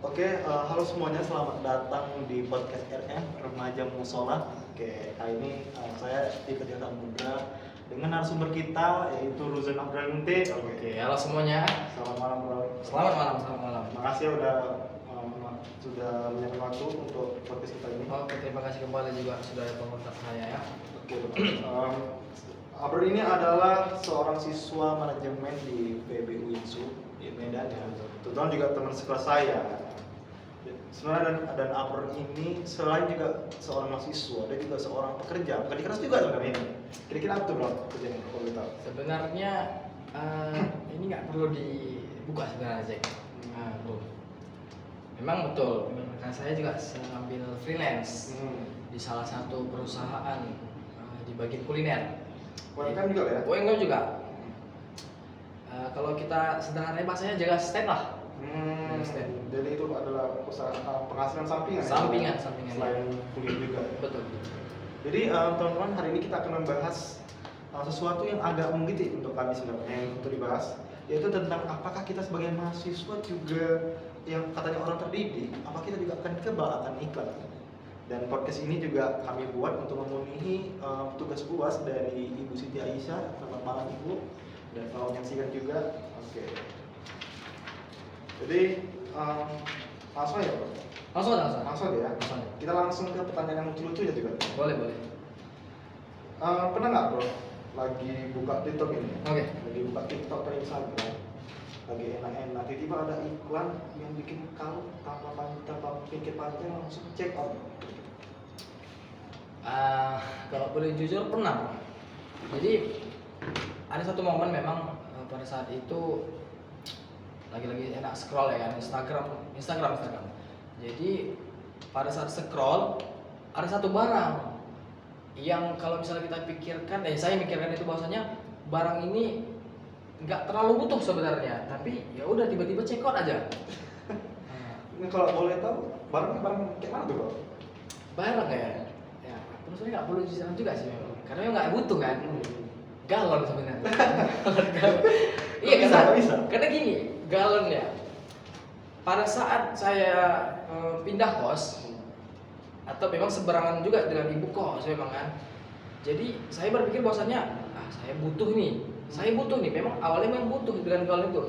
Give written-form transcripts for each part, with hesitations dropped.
Halo semuanya, selamat datang di podcast RM Remaja Musola. Kali ini saya Tika Muda dengan narasumber kita yaitu Ruzan Abdulmunte. Halo semuanya. Selamat malam bro. Selamat malam. Makasih ya sudah menyempatkan waktu untuk podcast kita ini. Terima kasih kembali juga sudah mengontak saya ya. Abdul ini adalah seorang siswa manajemen di PBU INSU di Medan ya. Kebetulan juga teman sekelas saya. Sebenarnya dan Abdul ini selain juga seorang mahasiswa, dia juga seorang pekerja keras juga sebenarnya ini. Kira-kira apa tuh bro kerjanya kalau kita? Sebenarnya ini nggak perlu dibuka sebenarnya Jack. Bro. Memang betul. Karena saya juga sambil freelance di salah satu perusahaan di bagian kuliner. UMKM juga ya? UMKM juga. Kalau kita sederhananya bahasanya jaga stand lah. Jadi itu adalah usaha penghasilan sampingan. Sampingan. Selain kuliah juga. Betul. Jadi teman-teman, hari ini kita akan membahas sesuatu yang agak menggelitik untuk kami sebenarnya yang untuk dibahas, yaitu tentang apakah kita sebagai mahasiswa juga yang katanya orang terdidik, apa kita juga akan kebal akan iklan. Dan podcast ini juga kami buat untuk memenuhi tugas UAS dari Ibu Siti Aisyah. Selamat malam Ibu, dan kalau menyaksikan juga. Jadi langsung ya Bro? Langsung ya? Kita langsung ke pertanyaan yang lucu-lucu ya juga? Boleh. Pernah nggak Bro lagi buka TikTok ini? Oke. Lagi buka TikTok atau Instagram, lagi enak-enak, tiba-tiba ada iklan yang bikin kau tanpa pikir panjang langsung check out. Kalau boleh jujur pernah. Jadi ada satu momen memang pada saat itu lagi enak scroll ya kan, Instagram. Jadi pada saat scroll ada satu barang yang kalau misalnya kita pikirkan, saya mikirkan itu bahwasanya barang ini nggak terlalu butuh sebenarnya, tapi ya udah tiba-tiba check out aja. Ini kalau boleh tahu barang kayak mana tuh Bro? Barang ya sebenarnya nggak perlu dijelaskan juga sih memang, karena memang nggak butuh kan. Galon sebenarnya. Iya bisa. Karena gini, galon ya. Pada saat saya pindah kos atau memang seberangan juga dengan ibu kos memang kan. Jadi saya berpikir bahwasannya saya butuh nih. Memang awalnya memang butuh dengan galon itu.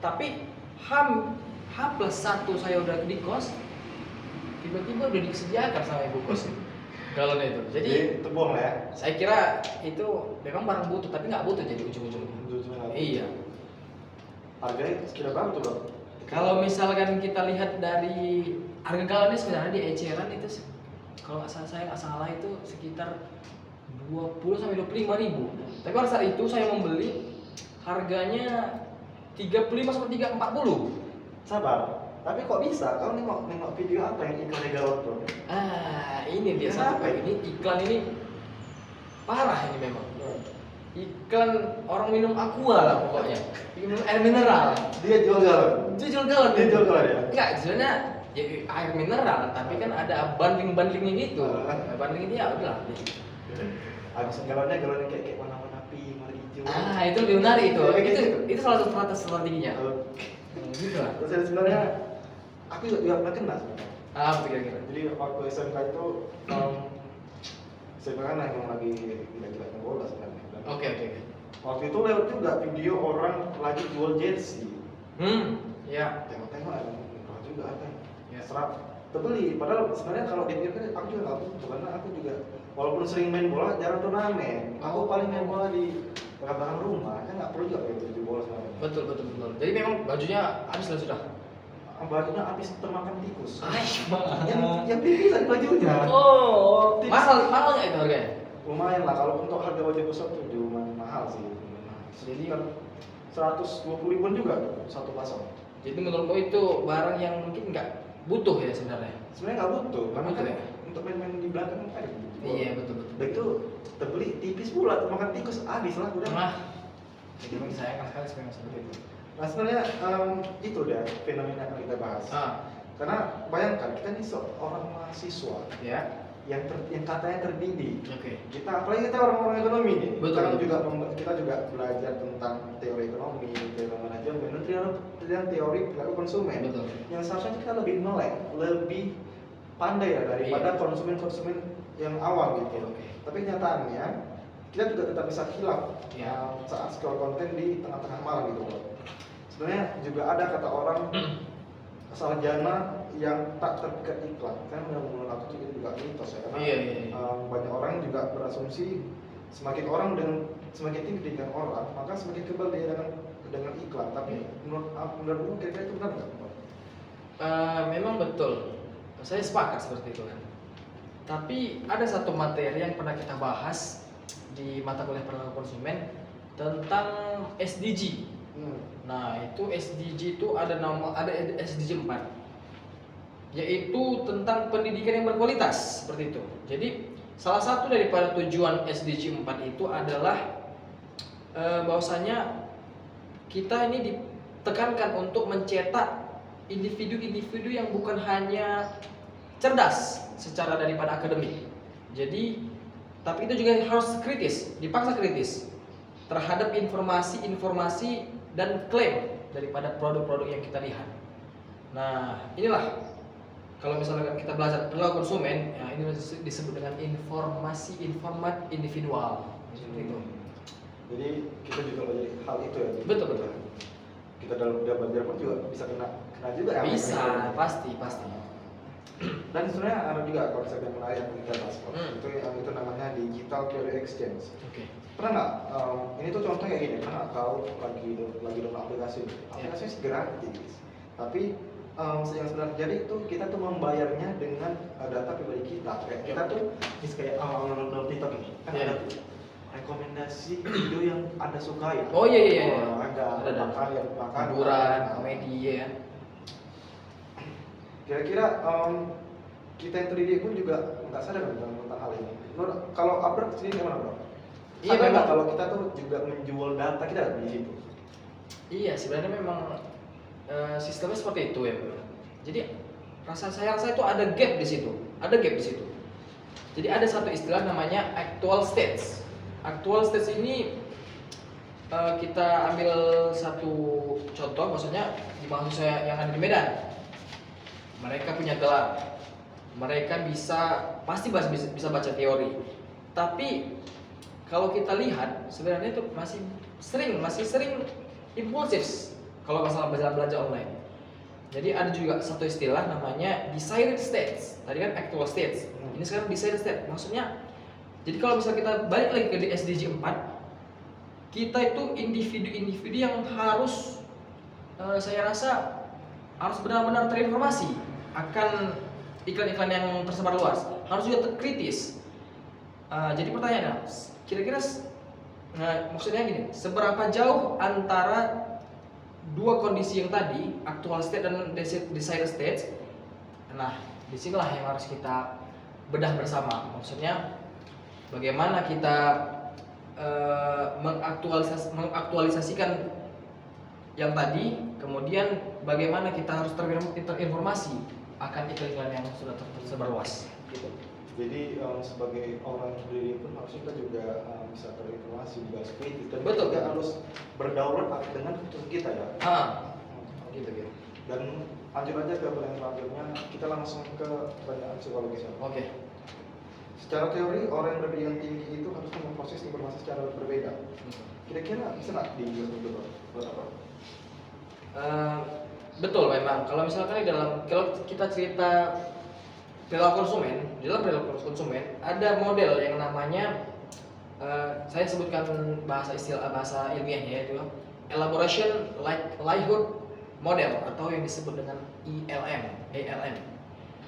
Tapi H+1 saya udah di kos, tiba-tiba udah disediakan sama ibu kos galon itu. Jadi itu bohong lah ya. Saya kira itu memang barang butuh, tapi nggak butuh jadi ujung-ujungnya. Iya. Harganya sekira berapa tuh Bro? Kalau misalkan kita lihat dari harga galon ini sebenarnya di eceran itu kalau saya nggak salah itu sekitar 20 sampai 25 ribu. Tapi pada saat itu saya membeli harganya 35 sampai 40. Sabar. Tapi kok bisa? Kau nengok video apa yang iklan galon Bro? Ini dia satu ini iklan ini parah ini memang. Iklan orang minum aqua lah pokoknya. Minum air mineral. Dia jual galon ya? Enggak, sebenarnya ya air mineral, tapi kan ada banding-bandingnya gitu. Bandingnya ya udahlah. Habis galonnya kayak warna-warna pink, warna hijau. Itu lebih menarik itu. Itu salah satu strateginya. Gitu lah. Terus sebenarnya aku juga pernah kena sebenarnya. Betul kira-kira. Jadi waktu SMK itu SMK kan emang lagi gila-gilanya bola sebenarnya. Oke. Waktu itu lewat juga video orang lagi jual jersey. Ya. Tengok murah juga apa Ya. Serap terbeli. Padahal sebenarnya kalau dipikir aku juga nggak butuh, karena aku juga walaupun sering main bola jarang turnamen. Aku paling main bola di belakang rumah, kan nggak perlu juga gitu bola sebenarnya. Betul. Jadi memang bajunya habis lah sudah. Bajunya habis termakan tikus. Yang pipisan bajunya. Mahal nggak itu harganya? Lumayan lah, kalau untuk harga baju besar tuh lumayan mahal sih. Jadi kan 120 ribuan juga satu pasang. Jadi menurutmu itu barang yang mungkin nggak butuh ya sebenarnya? Sebenarnya nggak butuh, karena Butuh kan ya? untuk main-main di belakang kan ada. Iya betul. Dan itu terbeli tipis pula, termakan tikus habis lah udah. Jadi memang disayangkan sekali seperti itu. Nah sebenarnya itu udah fenomena yang kita bahas. Karena bayangkan kita ini seorang mahasiswa, Ya. yang katanya terdidik. Oke. Kita apalagi kita orang-orang ekonomi nih. Betul. Kita juga belajar tentang teori ekonomi, teori manajemen, dan teori perilaku konsumen. Betul. Yang seharusnya kita lebih melek, lebih pandai ya daripada Iya. konsumen yang awal gitu. Oke. Tapi kenyataannya kita juga tetap bisa hilaf Iya. saat scroll konten di tengah-tengah malam gitu loh. Sebenarnya juga ada kata orang sarjana yang tak terpikat iklan. Kan menurut aku juga mitos ya, karena Iya. banyak orang juga berasumsi semakin tinggi pendidikan orang, maka semakin kebal dia dengan iklan. Tapi menurutmu kira-kira itu benar nggak? Memang betul. Saya sepakat seperti itu kan. Tapi ada satu materi yang pernah kita bahas di mata kuliah perilaku konsumen tentang SDG. Nah, itu SDG itu ada SDG 4. Yaitu tentang pendidikan yang berkualitas, seperti itu. Jadi, salah satu daripada tujuan SDG 4 itu adalah bahwasanya kita ini ditekankan untuk mencetak individu-individu yang bukan hanya cerdas secara daripada akademik. Jadi, tapi itu juga harus kritis, dipaksa kritis terhadap informasi-informasi dan klaim daripada produk-produk yang kita lihat. Nah, inilah kalau misalnya kita belajar perilaku konsumen, ya ini disebut dengan informasi individual. Seperti itu. Jadi kita juga belajar hal itu ya. Betul. Kita dalam belajar pun juga bisa kena juga ya. Bisa, pasti. Dan sebenarnya ada juga konsep yang menarik yang kita bahas. Itu namanya digital theory exchange. Oke. Pernah nggak? Ini tuh contoh kayak gini. Pernah nggak kau lagi download aplikasi? Aplikasinya sih gratis. Tapi yang sebenarnya jadi itu kita tuh membayarnya dengan data pribadi kita. Kayak kita tuh kayak download TikTok ini kan ada tuh rekomendasi video yang Anda sukai. Oh iya. Ada makan, hiburan, komedi ya. Kira-kira kita yang terdidik pun juga nggak sadar tentang hal ini. Kalau Abrar sendiri gimana, Bro? Iya, Sadar nggak memang. kalau kita tuh juga menjual data kita di situ? Iya, sebenarnya memang sistemnya seperti itu ya. Jadi saya rasa itu ada gap di situ. Jadi ada satu istilah namanya actual states. Actual states ini kita ambil satu contoh, maksudnya di mahasiswa yang ada di Medan. Mereka punya gelar, mereka pasti bisa baca teori. Tapi kalau kita lihat sebenarnya itu masih sering impulsif kalau masalah belanja online. Jadi ada juga satu istilah namanya desired states. Tadi kan actual states. Ini sekarang desired state. Maksudnya jadi kalau misalnya kita balik lagi ke SDG 4, kita itu individu-individu yang harus saya rasa harus benar-benar terinformasi akan iklan-iklan yang tersebar luas. Harus juga kritis. Jadi pertanyaannya, kira-kira maksudnya gini, seberapa jauh antara dua kondisi yang tadi, actual state dan desired state? Nah, disinilah yang harus kita bedah bersama. Maksudnya, bagaimana kita mengaktualisasikan yang tadi, kemudian bagaimana kita harus terinformasi akan iklan-iklan yang sudah tersebar luas. Gitu. Jadi sebagai orang sendiri pun harus kita juga bisa terinformasi, juga kritis dan Betul. kita harus berdaulat dengan keputusan kita ya. Gitu. Dan lanjut aja ke pertanyaan selanjutnya, kita langsung ke pertanyaan psikologis. Oke. Secara teori orang yang berpendidikan tinggi itu harus memproses informasi secara berbeda. Kira-kira bisa nggak dijelaskan dulu, Bro? Betul memang. Kalau misalkan kalau kita cerita perilaku konsumen, di dalam perilaku konsumen ada model yang namanya saya sebutkan bahasa ilmiahnya yaitu elaboration likelihood model atau yang disebut dengan ALM.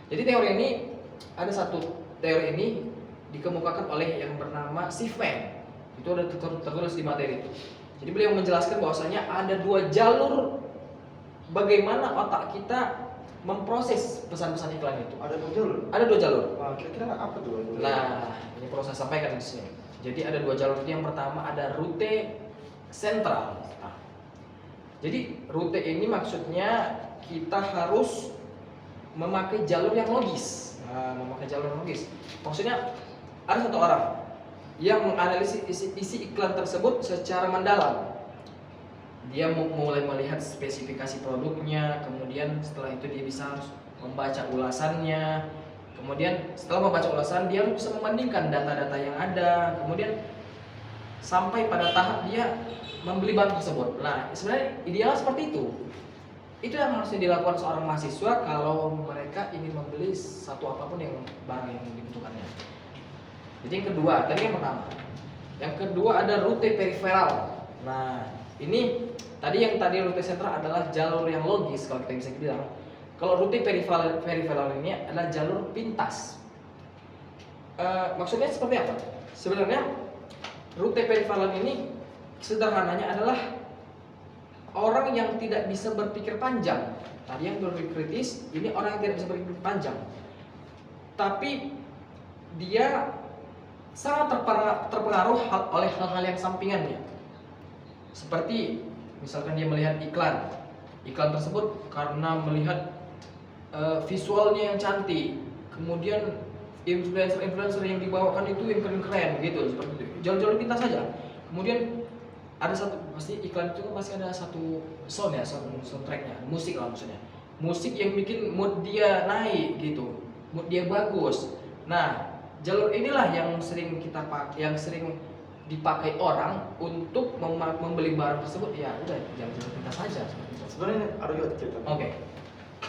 Jadi teori ini ada satu teori ini dikemukakan oleh yang bernama Schiffman. Itu ada tertulis di materi itu. Jadi beliau menjelaskan bahwasanya ada dua jalur bagaimana otak kita memproses pesan-pesan iklan itu. Ada dua jalur. Nah, kira-kira apa tuh? Nah, ini perlu saya sampaikan di sini. Jadi ada dua jalur. Yang pertama ada rute sentral. Nah, jadi rute ini maksudnya kita harus memakai jalur yang logis. memakai jalur logis. Maksudnya ada satu orang yang menganalisis isi iklan tersebut secara mendalam. Dia mulai melihat spesifikasi produknya, kemudian setelah itu dia bisa harus membaca ulasannya. Kemudian setelah membaca ulasan, dia harus bisa membandingkan data-data yang ada. Kemudian sampai pada tahap dia membeli barang tersebut. Nah, sebenarnya ideal seperti itu. Itu yang harusnya dilakukan seorang mahasiswa kalau mereka ingin membeli satu apapun yang barang yang dibutuhkannya. Jadi yang kedua, tadi yang pertama. Yang kedua ada rute periferal. Nah, ini tadi rute sentral adalah jalur yang logis kalau kita bisa bilang. Kalau rute periferal ini adalah jalur pintas. Maksudnya seperti apa? Sebenarnya rute periferal ini sederhananya adalah orang yang tidak bisa berpikir panjang. Tadi yang berpikir kritis, ini orang yang tidak bisa berpikir panjang. Tapi dia sangat terpengaruh oleh hal-hal yang sampingannya. Seperti misalkan dia melihat iklan tersebut karena melihat visualnya yang cantik, kemudian influencer yang dibawakan itu yang keren-keren gitu, seperti itu. Jalur-jalur pintas saja. Kemudian ada pasti iklan itu pasti ada satu soundtracknya, musik lah maksudnya. Musik yang bikin mood dia naik gitu, mood dia bagus. Nah, jalur inilah yang sering dipakai orang untuk membeli barang tersebut. Ya udah, jalur pintas saja. Sebenarnya ada juga cerita. Oke.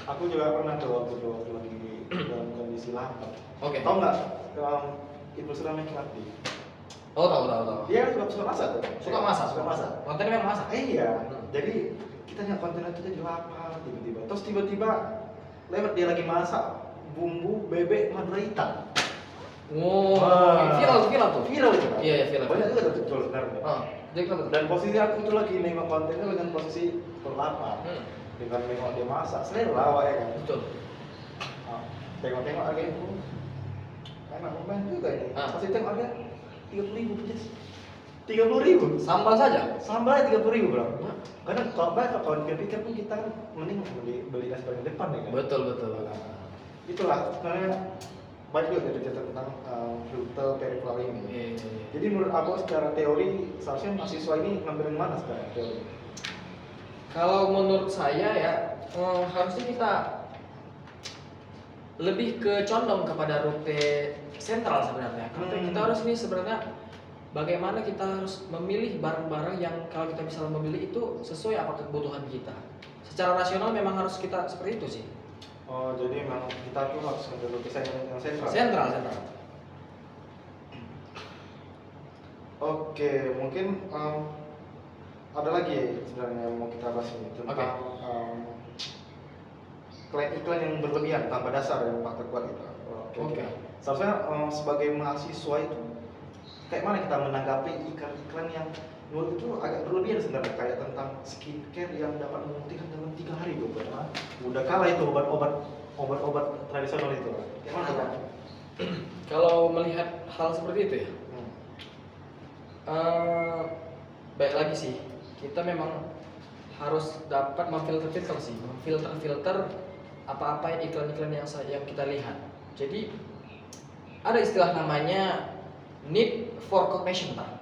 Aku juga pernah tuh waktu lagi dalam kondisi lapar. Oke. Tahu nggak influencer namanya Kinardi? Oh, tahu. Dia suka masak tuh. Suka masak. Kontennya memang masak. Iya. Jadi kita lihat konten itu jadi lapar tiba-tiba lewat dia lagi masak bumbu bebek madura hitam. Oh, viral tuh. Viral itu. Kan? Iya, viral. Banyak juga terjual sebenarnya. Jadi kenapa tuh? Dan posisi aku tuh lagi nengok kontennya dengan posisi berlapar. Dengan nengok dia masak, selera ya kan. Betul. Tengok-tengok harga itu enak lumayan juga ini. Pasti tengok harga 30.000 aja. 30.000. Sambal saja. Sambalnya 30.000 bro. Karena kalau pikir pun kita kan mending beli nasi paling depan ya kan. Betul. Itulah sebenarnya banyak juga cerita tentang rute periferal ini. Iya. Jadi menurut aku secara teori seharusnya mahasiswa ini ngambil yang mana sekarang teori? Kalau menurut saya ya harusnya kita lebih ke condong kepada rute sentral sebenarnya. Kita harus ini sebenarnya bagaimana kita harus memilih barang-barang yang kalau kita bisa memilih itu sesuai apa kebutuhan kita. Secara rasional memang harus kita seperti itu sih. Oh, jadi memang kita tuh harus ngambil rute yang sentral. Sentral. Oke, mungkin ada lagi sebenarnya yang mau kita bahas ini tentang iklan yang berlebihan tanpa dasar yang faktor kuat itu. Oke. Seharusnya sebagai mahasiswa itu kayak mana kita menanggapi iklan-iklan yang menurut itu agak berlebihan sebenarnya, kayak tentang skincare yang dapat memutihkan dalam 3 hari tuh, udah kalah itu obat-obat tradisional itu. Gimana? Kalau melihat hal seperti itu ya, baik lagi sih, kita memang harus dapat memfilter apa-apa iklan-iklan yang kita lihat. Jadi ada istilah namanya need for cognition, Pak.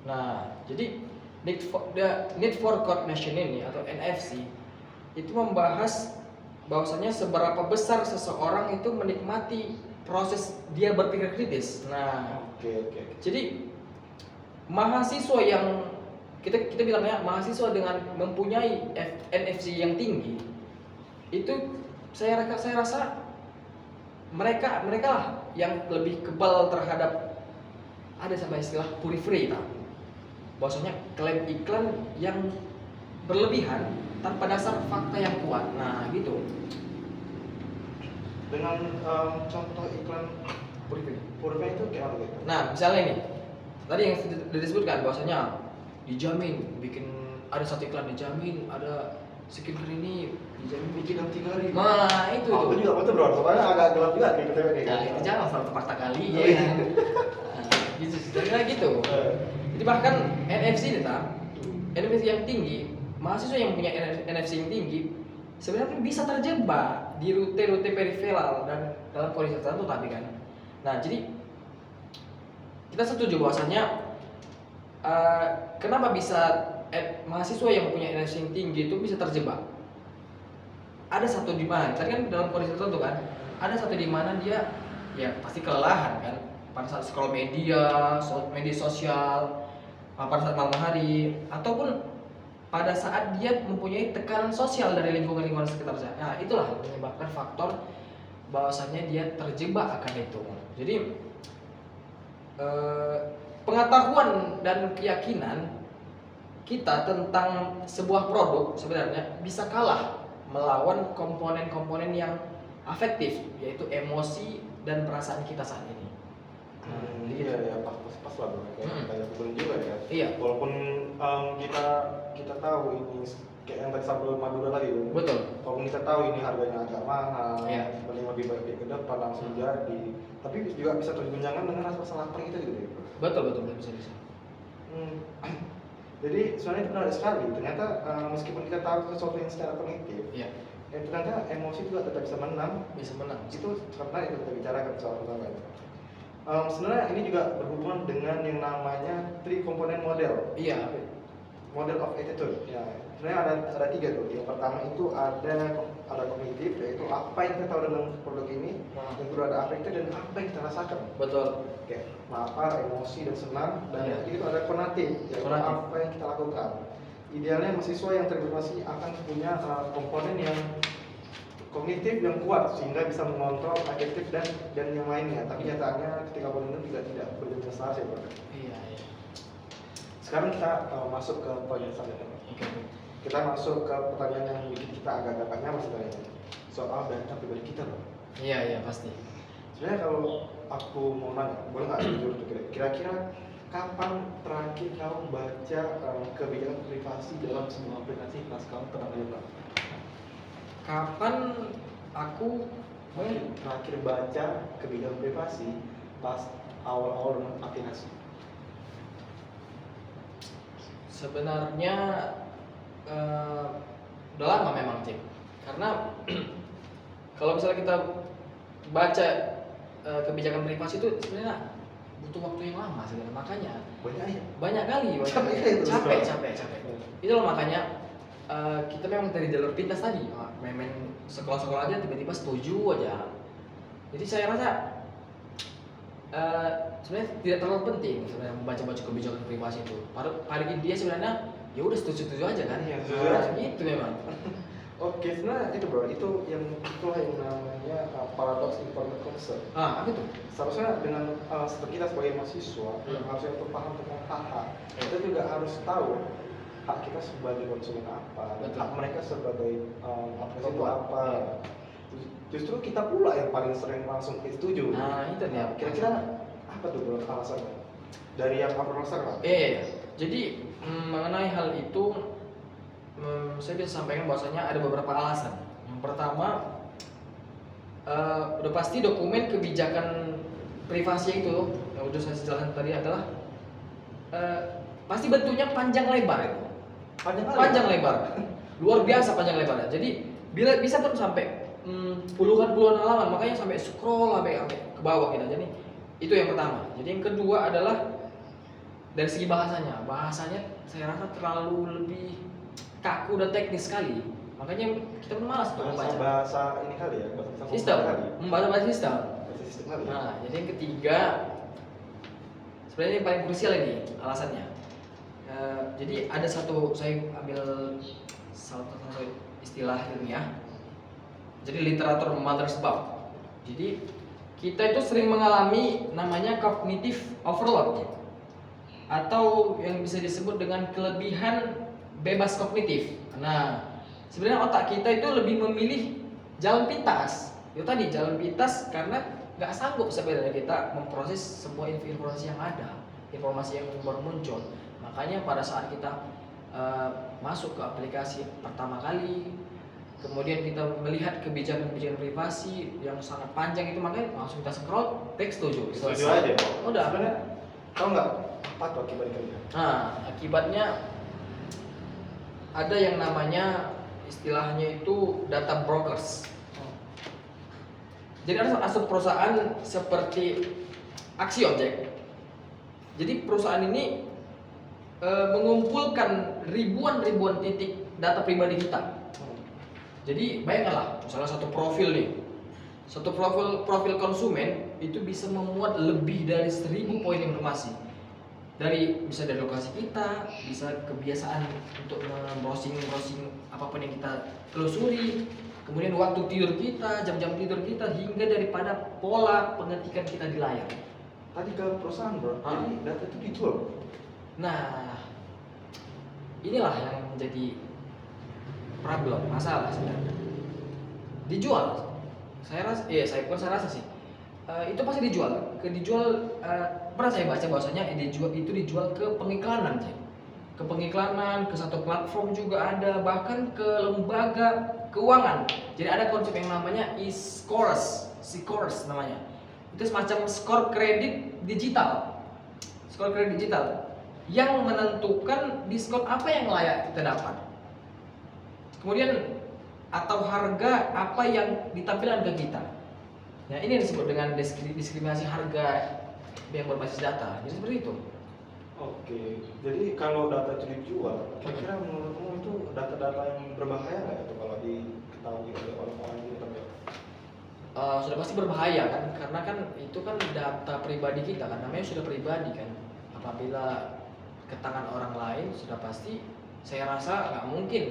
Nah, jadi need for cognition ini atau NFC itu membahas bahwasanya seberapa besar seseorang itu menikmati proses dia berpikir kritis. Nah, jadi mahasiswa yang kita bilangnya mahasiswa dengan mempunyai NFC yang tinggi itu saya rasa mereka lah yang lebih kebal terhadap ada sama istilah puri-free, bahwasanya klaim iklan yang berlebihan tanpa dasar fakta yang kuat. Nah, gitu. Dengan contoh iklan puri-free itu kayak apa gitu? Nah, misalnya ini tadi yang sudah disebutkan bahwasanya dijamin bikin ada satu iklan dijamin ada skincare ini dijamin bikin dalam 3 hari. Nah, itu. Aku juga betul bro, soalnya agak gelap juga gitu tadi. Nah, itu jangan fakta fakta kali ya. Gitu sebenarnya gitu. Jadi bahkan NFC ini NFC yang tinggi, mahasiswa yang punya NFC yang tinggi sebenarnya bisa terjebak di rute-rute periferal dan dalam kondisi tertentu tapi kan. Nah, jadi kita setuju bahwasanya kenapa bisa mahasiswa yang mempunyai energi yang tinggi itu bisa terjebak. Ada satu di mana, tadi kan dalam kondisi tertentu kan, ada satu di mana dia ya pasti kelelahan kan pada saat scroll media sosial, pada saat malam hari, ataupun pada saat dia mempunyai tekanan sosial dari lingkungan sekitarnya. Nah, itulah menyebabkan faktor bahwasanya dia terjebak akan itu. Jadi pengetahuan dan keyakinan kita tentang sebuah produk sebenarnya bisa kalah melawan komponen-komponen yang afektif, yaitu emosi dan perasaan kita saat ini. Iya ya, pas lah bro, kayak betul juga ya. Iya. Walaupun kita tahu ini kayak yang tadi sambal Madura tadi bro. Betul. Walaupun kita tahu ini harganya agak mahal, Iya. mending lebih baik ke depan langsung jadi. Tapi juga bisa terguncangan dengan rasa lapar kita gitu ya bro. Betul bisa. Jadi sebenarnya itu menarik sekali. Ternyata meskipun kita tahu sesuatu yang secara kognitif, Iya. ternyata emosi juga tetap bisa menang. Bisa menang. Itu karena itu kita bicarakan soal pertama itu. Sebenarnya ini juga berhubungan dengan yang namanya 3 komponen model. Iya. Model of attitude. Ya, sebenarnya ada 3 tuh. Yang pertama itu ada kognitif, yaitu apa yang kita tahu dalam produk ini. Yang kedua ada afektif dan apa yang kita rasakan. Betul. Kayak lapar, emosi dan senang. Dan Iya. itu ada konatif, yaitu Konatif. apa yang kita lakukan. Idealnya mahasiswa yang terinformasi akan punya komponen yang kognitif yang kuat sehingga bisa mengontrol afektif dan yang lainnya. Tapi nyatanya ketika komponen juga tidak berprestasi bro. Iya. Sekarang kita masuk ke pertanyaan selanjutnya. Oke. Kita masuk ke pertanyaan yang bikin kita agak-agak nyaman sebenarnya soal data pribadi kita bro. Iya pasti. Sebenarnya kalau aku mau nanya, boleh nggak jujur tuh kira-kira kapan terakhir kamu baca kebijakan privasi dalam sebuah aplikasi kelas kamu pernah lihat? Kapan aku Terakhir baca kebijakan privasi pas awal-awal dengan aplikasi? sebenarnya udah lama memang Cik. Karena kalau misalnya kita baca kebijakan privasi itu sebenarnya butuh waktu yang lama sebenarnya, makanya banyak kali capek. Itulah makanya kita memang dari jalur pintas tadi, main sekolah-sekolah aja tiba-tiba setuju aja. Jadi saya rasa sebenarnya tidak terlalu penting sebenarnya membaca-baca kebijakan privasi itu. Pada dia sebenarnya ya udah setuju-setuju aja kan. Iya, Gitu memang. Oke, sebenarnya itu bro, itulah yang namanya paradox information concern. Apa itu? Seharusnya dengan kita sebagai mahasiswa yang harusnya untuk paham tentang hak, kita juga harus tahu hak kita sebagai konsumen apa, Betul. hak mereka sebagai aplikasi itu Pembuat. apa. Justru kita pula yang paling sering langsung setuju. Nah, itu dia. Kira-kira apa tuh bro alasannya? Dari yang kamu rasakan? Jadi mengenai hal itu saya bisa sampaikan bahwasanya ada beberapa alasan. Yang pertama, udah pasti dokumen kebijakan privasi itu yang udah saya jelaskan tadi adalah pasti bentuknya panjang lebar itu. Panjang lebar. Luar biasa panjang lebarnya. Jadi bila bisa pun sampai puluhan halaman, makanya sampai scroll sampai ke bawah gitu. Jadi itu yang pertama. Jadi yang kedua adalah dari segi bahasanya. Bahasanya saya rasa terlalu lebih kaku dan teknis sekali. Makanya kita pun malas untuk membaca. Bahasa ini kali ya, bahasa Sistem, membaca sistem. Bahasa sistem kali. Nah, jadi yang ketiga sebenarnya yang paling krusial ini alasannya. Jadi ada saya ambil satu istilah ilmiah. Jadi literatur Mothersbaugh. Jadi kita itu sering mengalami namanya cognitive overload atau yang bisa disebut dengan kelebihan bebas kognitif. Nah, sebenarnya otak kita itu lebih memilih jalan pintas. Itu tadi jalan pintas karena nggak sanggup sebenarnya kita memproses semua informasi yang ada, informasi yang baru muncul. Makanya pada saat kita masuk ke aplikasi pertama kali, kemudian kita melihat kebijakan privasi yang sangat panjang itu, makanya langsung kita scroll, teks setuju aja. Udah. Sebenarnya tahu nggak apa tuh akibatnya? Nah, akibatnya ada yang namanya istilahnya itu data brokers. Jadi ada satu perusahaan seperti Axiom, Jack. Jadi perusahaan ini mengumpulkan ribuan titik data pribadi kita. Jadi bayangkanlah, misalnya satu profil nih, satu profil konsumen itu bisa memuat lebih dari 1000 poin informasi. Bisa dari lokasi kita, bisa kebiasaan untuk browsing apapun yang kita telusuri, kemudian waktu tidur kita, jam-jam tidur kita, hingga daripada pola pengetikan kita di layar. Tadi ke perusahaan bro, jadi data itu dijual. Nah, inilah yang menjadi problem, masalah sebenarnya. Dijual. Saya rasa sih. Itu pasti dijual. Pernah saya baca bahwasanya itu dijual ke pengiklanan, Cik. Ke pengiklanan, ke satu platform juga ada, bahkan ke lembaga keuangan. Jadi ada konsep yang namanya e-scores namanya. Itu semacam skor kredit digital. Skor kredit digital yang menentukan diskon apa yang layak kita dapat. Kemudian atau harga apa yang ditampilkan ke kita. Nah, ini yang disebut dengan diskriminasi harga yang berbasis data. Jadi seperti itu. Oke, jadi kalau data itu dijual, kira-kira menurutmu itu data-data yang berbahaya nggak itu kalau diketahui oleh orang-orang di internet? Sudah pasti berbahaya kan, karena kan itu kan data pribadi kita kan, namanya sudah pribadi kan. Apabila ke tangan orang lain sudah pasti, saya rasa nggak mungkin.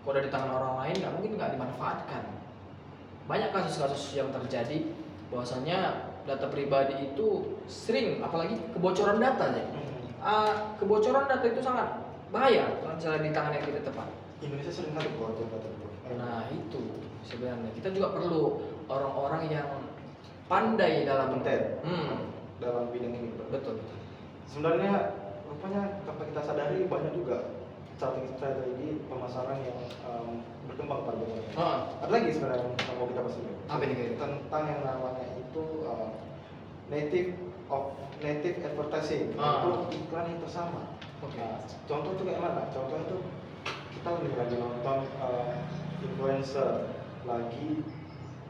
Kalau ada di tangan orang lain nggak mungkin nggak dimanfaatkan. Banyak kasus-kasus yang terjadi bahwasanya data pribadi itu sering, apalagi kebocoran data ya. Kebocoran data itu sangat bahaya kalau misalnya di tangan yang tidak tepat. Indonesia sering kali bocor data bro. Nah itu sebenarnya kita juga perlu orang-orang yang pandai dalam Konten dalam bidang ini bro. betul. Sebenarnya rupanya tanpa kita sadari banyak juga strategi pemasaran yang berkembang pada zaman ini. Ada lagi sebenarnya yang mau kita bahas ini. Apa ini kira-kira? Tentang yang namanya itu native advertising, itu iklan yang bersama. Oke. Contoh itu kayak mana? Contoh itu kita lagi nonton influencer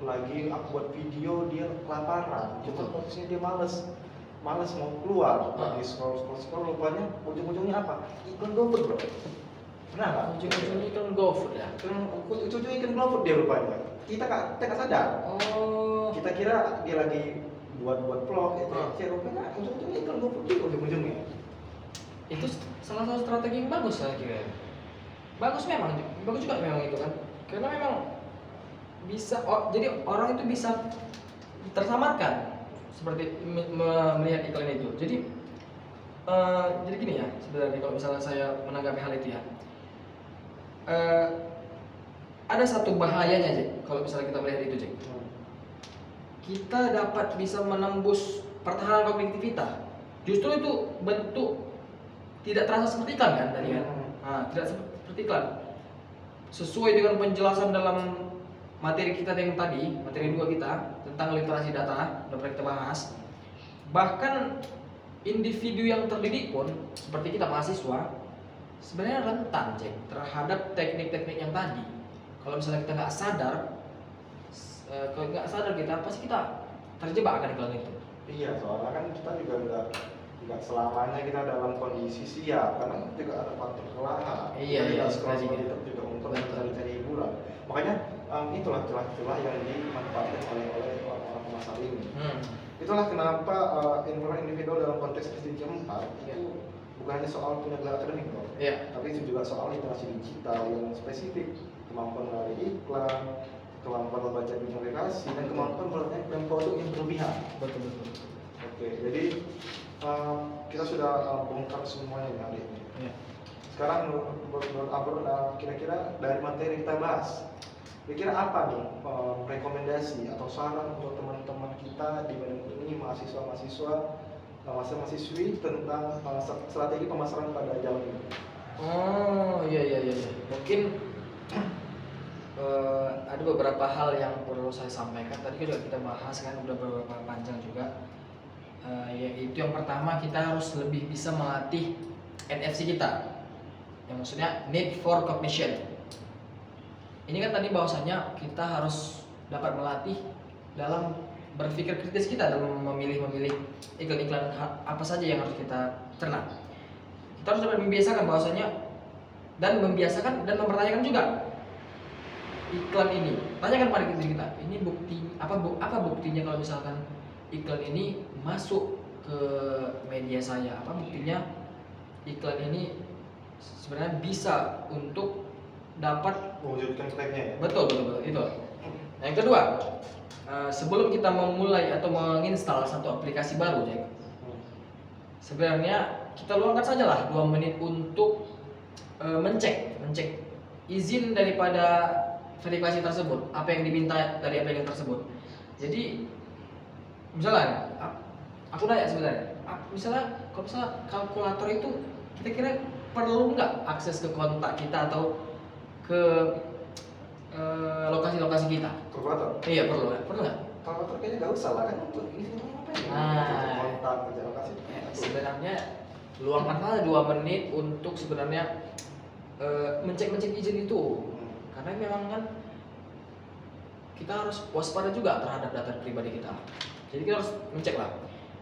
lagi upload video dia kelaparan, cuma Betul. posisinya dia males mau keluar, lagi scroll rupanya ujung-ujungnya apa? Iklan GoFood bro. Pernah nggak? Ujung-ujungnya itu GoFood ya. Ujung-ujungnya iklan GoFood dia rupanya. Kita nggak sadar. Kita kira dia lagi buat vlog, rupanya ujung-ujungnya iklan GoFood juga ujung-ujungnya. Itu salah satu strategi yang bagus saya kira. Bagus juga memang itu kan. Karena memang bisa, jadi orang itu bisa tersamarkan seperti melihat iklan itu. Jadi gini ya, sebenarnya kalau misalnya saya menanggapi hal itu ya, ada satu bahayanya Jack, kalau misalnya kita melihat itu Jack. Kita dapat bisa menembus pertahanan kognitif kita. Justru itu bentuk tidak terasa seperti iklan kan tadi kan? Tidak seperti iklan. Sesuai dengan penjelasan dalam materi kita yang tadi, materi 2 kita tentang literasi data, udah pernah kita bahas. Bahkan individu yang terdidik pun, seperti kita mahasiswa, sebenarnya rentan Jack terhadap teknik-teknik yang tadi. Kalau misalnya kita nggak sadar, kita pasti kita terjebak akan iklan itu. Iya, soalnya kan kita juga nggak selamanya kita dalam kondisi siap, karena juga ada faktor kelelahan. Iya, scroll juga untuk mencari hiburan. Makanya itulah celah-celah yang dimanfaatkan oleh orang-orang pemasar ini. Itulah kenapa individu dalam konteks SDG 4 itu bukan hanya soal punya gelar akademik bro, tapi itu juga soal literasi digital yang spesifik, kemampuan melalui iklan, kemampuan membaca bidang literasi, dan kemampuan melakukan produk yang berlebihan. Betul. Oke, jadi kita sudah bongkar semuanya hari ini. Sekarang menurut Abro, kira-kira dari materi kita bahas, kira-kira apa nih rekomendasi atau saran untuk teman-teman kita di Bandung ini, mahasiswa-mahasiswa, mahasiswi tentang strategi pemasaran pada zaman ini? Iya. Mungkin ada beberapa hal yang perlu saya sampaikan. Tadi juga kita bahas kan, udah beberapa panjang juga. Yaitu yang pertama, kita harus lebih bisa melatih NFC kita, yang maksudnya need for cognition. ini kan tadi bahwasanya kita harus dapat melatih dalam berpikir kritis kita dalam memilih iklan-iklan apa saja yang harus kita cerna. Kita harus dapat membiasakan bahwasanya dan mempertanyakan juga iklan ini. Tanyakan pada diri kita, ini bukti apa buktinya kalau misalkan iklan ini masuk ke media saya? Apa buktinya iklan ini sebenarnya bisa untuk dapat mewujudkan klaimnya ya. betul itu. Yang kedua, sebelum kita memulai atau menginstal satu aplikasi baru, Jack, sebenarnya kita luangkan sajalah 2 menit untuk mencek izin daripada verifikasi tersebut, apa yang diminta dari aplikasi tersebut. Jadi misalnya aku nanya sebenarnya, misalnya kalau misalnya kalkulator itu kita kira perlu nggak akses ke kontak kita atau ke lokasi-lokasi kita? Kalkulator. Iya perlu nggak? Kalkulator kayaknya nggak usah lah kan untuk ini apa ya? Nah, Kontak kerja lokasi. sebenarnya luangkan saja 2 menit untuk sebenarnya mencek izin itu, karena memang kan kita harus waspada juga terhadap data pribadi kita. Jadi kita harus mencek lah.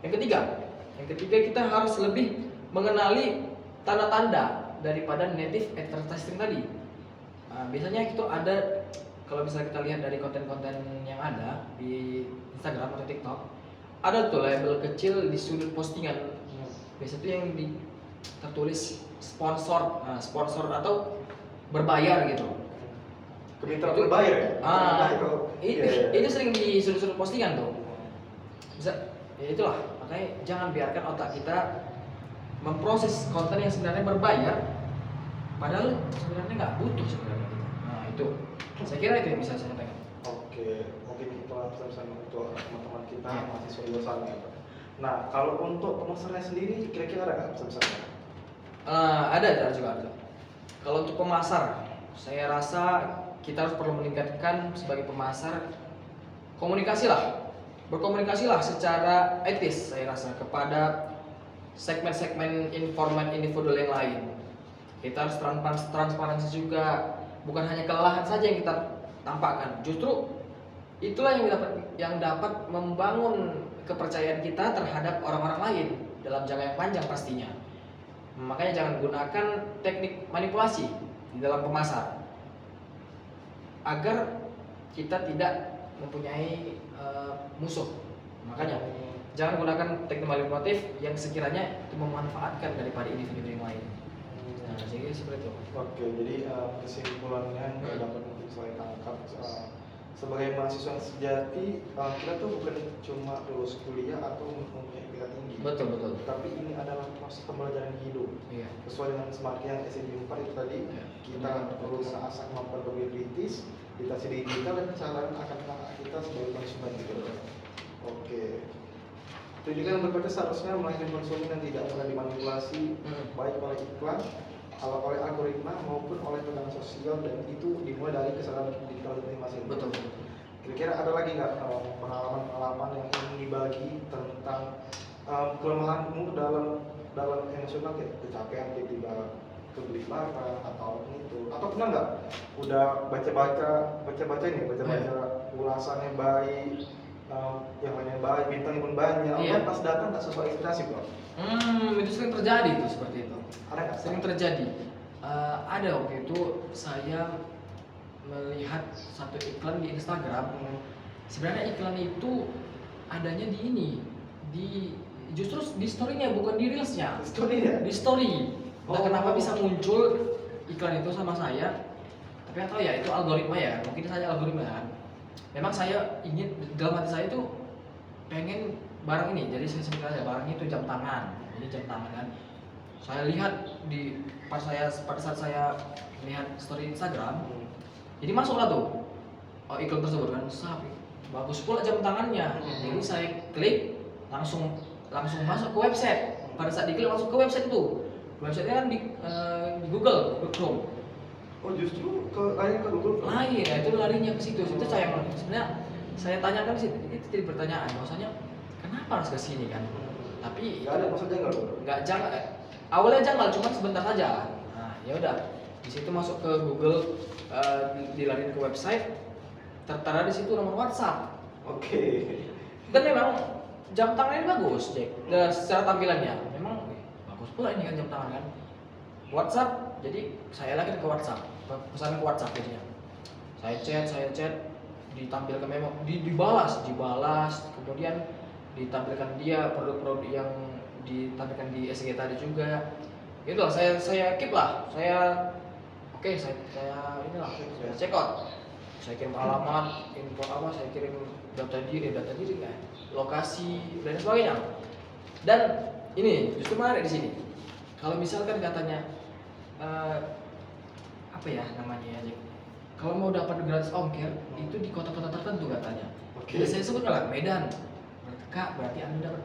Yang ketiga kita harus lebih mengenali tanda-tanda daripada native advertising tadi. Biasanya itu ada, kalau misalnya kita lihat dari konten-konten yang ada di Instagram atau TikTok, ada tuh label kecil di sudut postingan. Biasanya itu yang tertulis sponsor atau berbayar gitu. Kemitraan berbayar ya? Itu sering di sudut-sudut postingan tuh. Bisa, ya itulah, makanya jangan biarkan otak kita memproses konten yang sebenarnya berbayar, padahal sebenarnya nggak butuh sebenarnya kita. Nah itu, saya kira itu yang bisa saya sampaikan. Oke, mungkin itu pesan untuk teman-teman kita mahasiswa di luar sana ya, Pak. Nah, kalau untuk pemasarannya sendiri, kira-kira ada nggak pesan-pesannya? Ada juga. Kalau untuk pemasar, saya rasa kita harus perlu meningkatkan sebagai pemasar berkomunikasilah secara etis, saya rasa, kepada segmen-segmen informan individual yang lain. Kita harus transparansi juga, bukan hanya kelelahan saja yang kita tampakkan. Justru itulah yang dapat membangun kepercayaan kita terhadap orang-orang lain dalam jangka yang panjang pastinya. Makanya jangan gunakan teknik manipulasi di dalam pemasar agar kita tidak mempunyai musuh. Makanya jangan gunakan teknik manipulatif yang sekiranya itu memanfaatkan daripada individu yang lain. Nah, jadi seperti itu. Oke, jadi kesimpulannya yang dapat mungkin saya tangkap sebagai mahasiswa yang sejati, kita tuh bukan cuma lulus kuliah atau mempunyai tingkat tinggi. Betul. Tapi ini adalah proses pembelajaran hidup. Iya. Sesuai dengan smart yang SCB 4 itu tadi, Iya. kita perlu mengasah kemampuan berpikir kritis, kita diri kita dan kesadaran akan hak kita sebagai konsumen gitu. Oke. Tujuan yang berbeda seharusnya melayani konsumen yang tidak mudah dimanipulasi baik oleh iklan, oleh algoritma maupun oleh tekanan sosial, dan itu dimulai dari kesadaran digital masing-masing. Betul. Kira-kira ada lagi nggak pengalaman yang ingin dibagi tentang kelemahanmu dalam emosional, kayak kecapean tiba-tiba kebeli barang atau itu, atau pernah nggak udah baca ulasannya baik, yang lainnya baik, bintangnya pun banyak, pas datang nggak sesuai ekspektasi, bro? Itu sering terjadi tuh seperti itu. Ada nggak? Sering terjadi. Ada waktu itu saya melihat satu iklan di Instagram. Sebenarnya iklan itu adanya justru di story-nya, bukan di reels-nya. Di story. Entah kenapa bisa muncul iklan itu sama saya. Tapi atau ya itu algoritma ya, mungkin saja algoritma kan. Memang saya ingin, dalam hati saya itu pengen barang ini. Jadi saya sebut aja barang itu jam tangan. Jadi jam tangan kan. Saya lihat pada saat saya lihat story Instagram, jadi masuklah tuh iklan tersebut kan, bagus pula jam tangannya. Jadi saya klik, langsung masuk ke website. Pada saat diklik masuk ke website itu, websitenya kan di Google Chrome. Oh, justru lari ke Google. Lain, ya itu larinya ke situ. Itu sebenarnya saya tanyakan di situ. Itu jadi pertanyaan, bahwasanya kenapa harus ke sini kan? Tapi nggak ada maksudnya nggak? Nggak janggal. Awalnya janggal, cuma sebentar saja. Nah, ya udah. Di situ masuk ke Google, dilarin ke website, tertera di situ nomor WhatsApp. Oke. Dan memang jam tangan ini bagus, Jack. Dan secara tampilannya memang bagus pula ini kan jam tangan kan. WhatsApp, jadi saya lagi ke WhatsApp, pesan ke WhatsApp jadinya. Saya chat, ditampilkan memang dibalas, kemudian ditampilkan dia produk-produk yang ditampilkan di SG tadi juga. Itulah saya keep lah, oke, saya inilah saya check out. Saya kirim alamat, info apa, saya kirim data diri kan, lokasi dan sebagainya. Dan ini justru menarik di sini. Kalau misalkan katanya apa ya namanya ya, Jack? Kalau mau dapat gratis ongkir itu di kota-kota tertentu katanya. Oke. Jadi saya sebut nggak Medan. Kak, berarti Anda dapat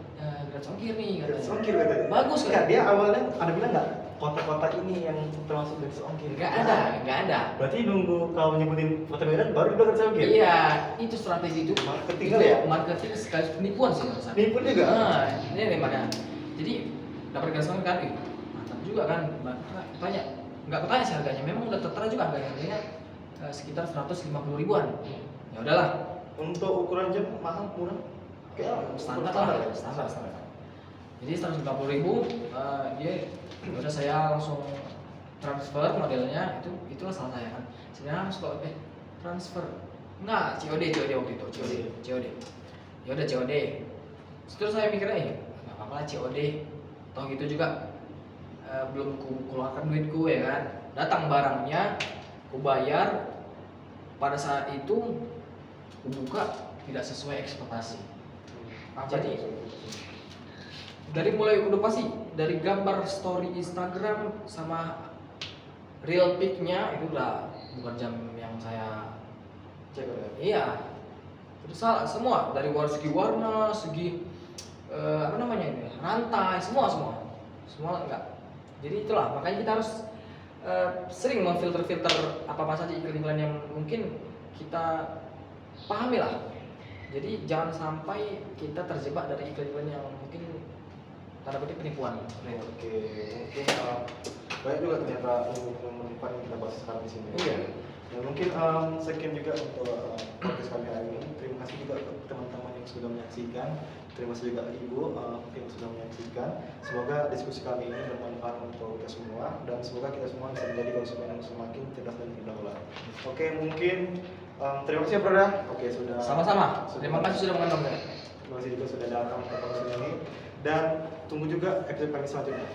gratis ongkir nih katanya. Gratis ongkir katanya. Bagus Enggak, kan? dia awalnya ada bilang nggak kota-kota ini yang termasuk gratis ongkir? Nggak ada. Berarti nunggu kau nyebutin kota Medan baru dia gratis ongkir? Iya, itu strategi itu. Marketing Itu kali ya? marketing sekaligus penipuan sih menurut saya. Nipu juga? Nah, ini makanya. Jadi dapat gratis ongkir kan, mantap juga kan. Banyak. Nggak bertanya sih harganya, memang udah tertera juga harganya sekitar 150 ribuan. Ya udahlah, Untuk ukuran jam mahal murah? Kayak standar ukuran lah, ya? standar. Jadi 150 ribu, dia udah saya langsung transfer modelnya, itulah salah saya kan. Sebenarnya harus kok transfer, enggak COD waktu itu, COD. Ya udah COD. Terus saya mikirnya nggak apa-apa lah COD, toh gitu juga belum keluarkan duitku ya kan. Datang barangnya, ku bayar, pada saat itu ku buka tidak sesuai ekspektasi. Jadi dari mulai udah pasti dari gambar story Instagram sama real pic-nya itu udah bukan jam yang saya Cek ya? iya. Terus salah semua dari segi warna, segi apa namanya ini rantai, semua enggak. Jadi itulah makanya kita harus sering memfilter apa saja iklan-iklan yang mungkin kita pahami lah. Jadi jangan sampai kita terjebak dari iklan-iklan yang mungkin tanda kutip penipuan. Oke, mungkin banyak juga ternyata ilmu penipuan yang kita bahas sekarang di sini. Iya. Dan mungkin sekian juga untuk podcast kami hari ini. Terima kasih juga untuk teman-teman yang sudah menyaksikan. Terima kasih juga Ibu yang sudah menyaksikan. Semoga diskusi kami ini bermanfaat untuk kita semua dan semoga kita semua bisa menjadi konsumen yang semakin cerdas dan berdaulat. Oke, mungkin terima kasih ya, Brother. Oke, sudah. Sama-sama. Terima kasih sudah menonton saya. Terima kasih juga sudah datang ke podcast ini dan tunggu juga episode kami selanjutnya.